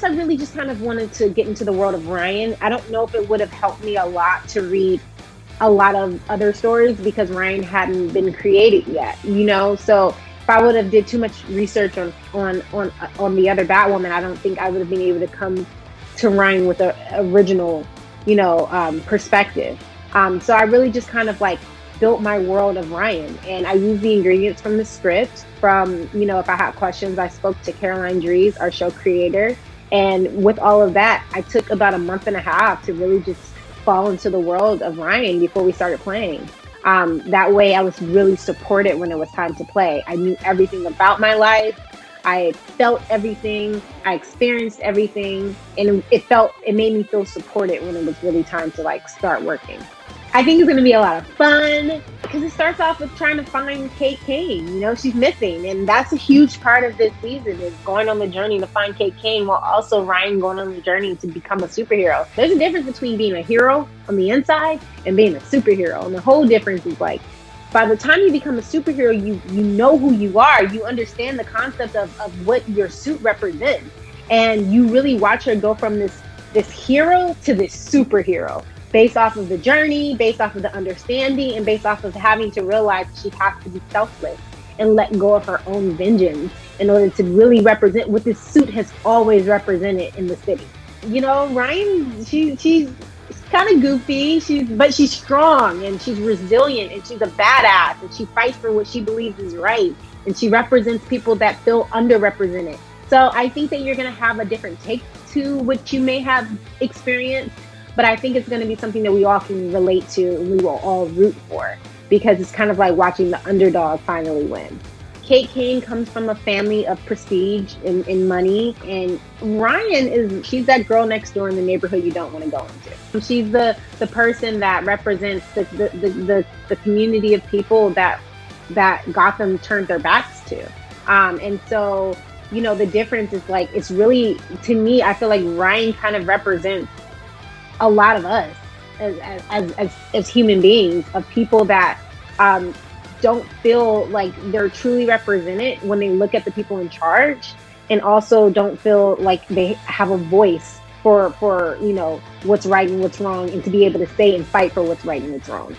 I really just kind of wanted to get into the world of Ryan. I don't know if it would have helped me a lot to read a lot of other stories because Ryan hadn't been created yet, you know. So if I would have did too much research on the other Batwoman, I don't think I would have been able to come to Ryan with an original, perspective. So I really just kind of like built my world of Ryan, and I used the ingredients from the script. From, if I had questions, I spoke to Caroline Dries, our show creator, and with all of that, I took about a month and a half to really just fall into the world of Ryan before we started playing. That way I was really supported when it was time to play. I knew everything about my life. I felt everything. I experienced everything, and it made me feel supported when it was really time to like start working. I think it's going to be a lot of fun because it starts off with trying to find Kate Kane. She's missing, and that's a huge part of this season, is going on the journey to find Kate Kane, while also Ryan going on the journey to become a superhero. There's a difference between being a hero on the inside and being a superhero, and the whole difference is like, by the time you become a superhero, you know who you are. You understand the concept of what your suit represents, and you really watch her go from this hero to this superhero, based off of the journey, based off of the understanding, and based off of having to realize she has to be selfless and let go of her own vengeance in order to really represent what this suit has always represented in the city. Ryan, she's kind of goofy, but she's strong, and she's resilient, and she's a badass, and she fights for what she believes is right, and she represents people that feel underrepresented. So I think that you're going to have a different take to what you may have experienced, but I think it's going to be something that we all can relate to and we will all root for, because it's kind of like watching the underdog finally win. Kate Kane comes from a family of prestige and money, and Ryan she's that girl next door in the neighborhood you don't want to go into. She's the person that represents the community of people that Gotham turned their backs to. And so, the difference is like, it's really, to me, I feel like Ryan kind of represents a lot of us as human beings, of people that don't feel like they're truly represented when they look at the people in charge, and also don't feel like they have a voice for what's right and what's wrong, and to be able to say and fight for what's right and what's wrong.